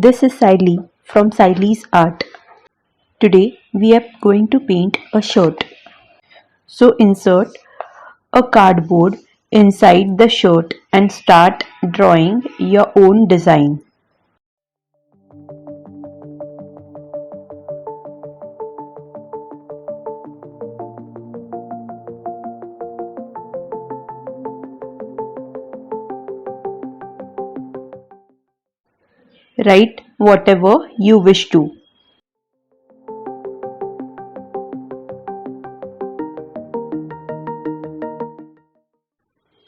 This is Sayali from Sayali's Art. Today we are going to paint a shirt. So insert a cardboard inside the shirt and start drawing your own design. Write whatever you wish to.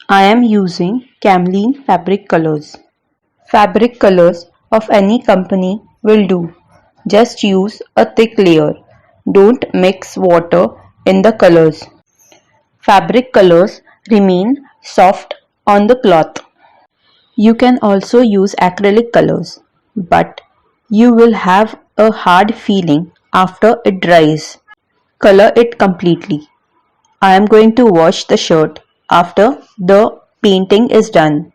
I am using camelin fabric colors. Fabric colors of any company will do. Just use a thick layer. Don't mix water in the colors. Fabric colors remain soft on the cloth. You can also use acrylic colors, but you will have a hard feeling after it dries. Color it completely. I am going to wash the shirt after the painting is done.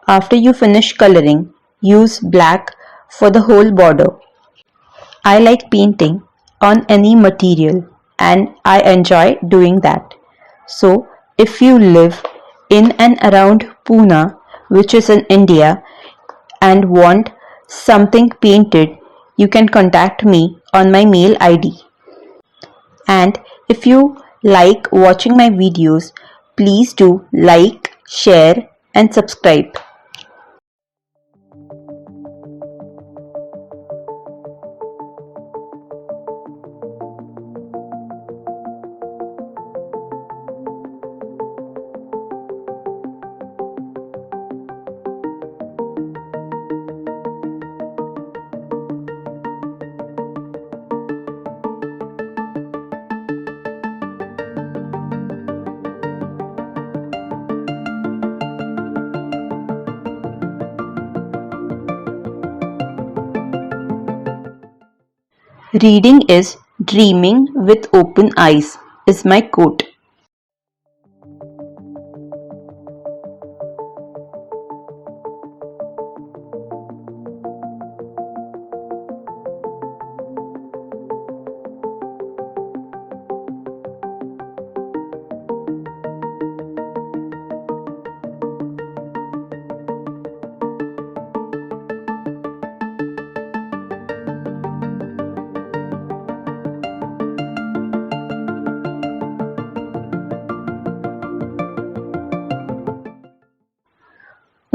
After you finish coloring, use black for the whole border. I like painting on any material and I enjoy doing that. So, if you live in and around Pune, which is in India, and want something painted, you can contact me on my mail ID. And if you like watching my videos, please do like, share, and subscribe. Reading is dreaming with open eyes is my quote.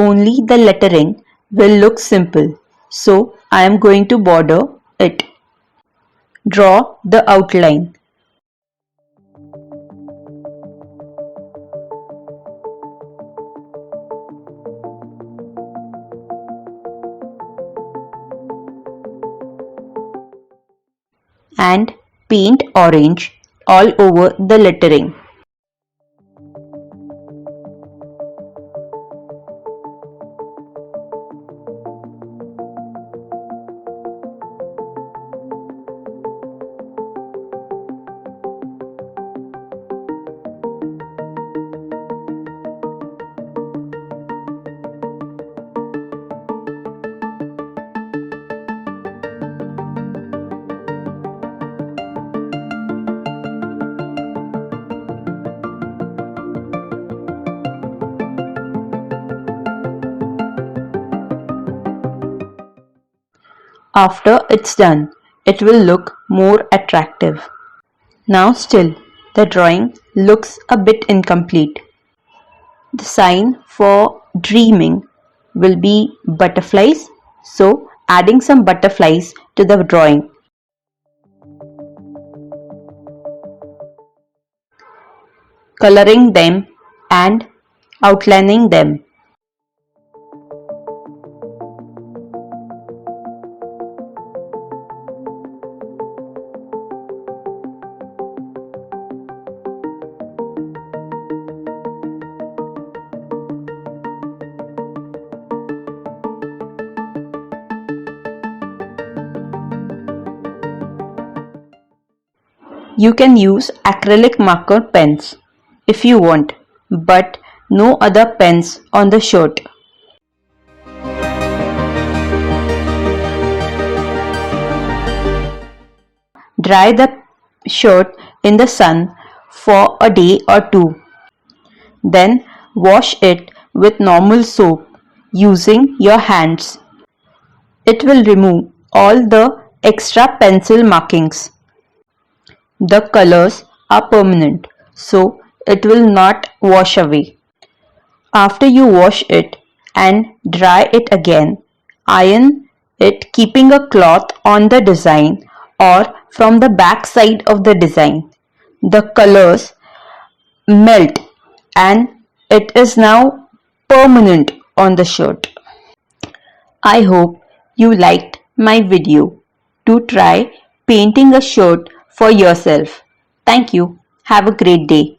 Only the lettering will look simple, so I am going to border it. Draw the outline. And paint orange all over the lettering. After it's done, it will look more attractive. Now still, the drawing looks a bit incomplete. The sign for dreaming will be butterflies, so adding some butterflies to the drawing. Coloring them and outlining them. You can use acrylic marker pens if you want, but no other pens on the shirt. Dry the shirt in the sun for a day or two. Then wash it with normal soap using your hands. It will remove all the extra pencil markings. The colors are permanent, so it will not wash away. After you wash it and dry it again, iron it keeping a cloth on the design or from the back side of the design. The colors melt and it is now permanent on the shirt. I hope you liked my video. To try painting a shirt for yourself. Thank you. Have a great day.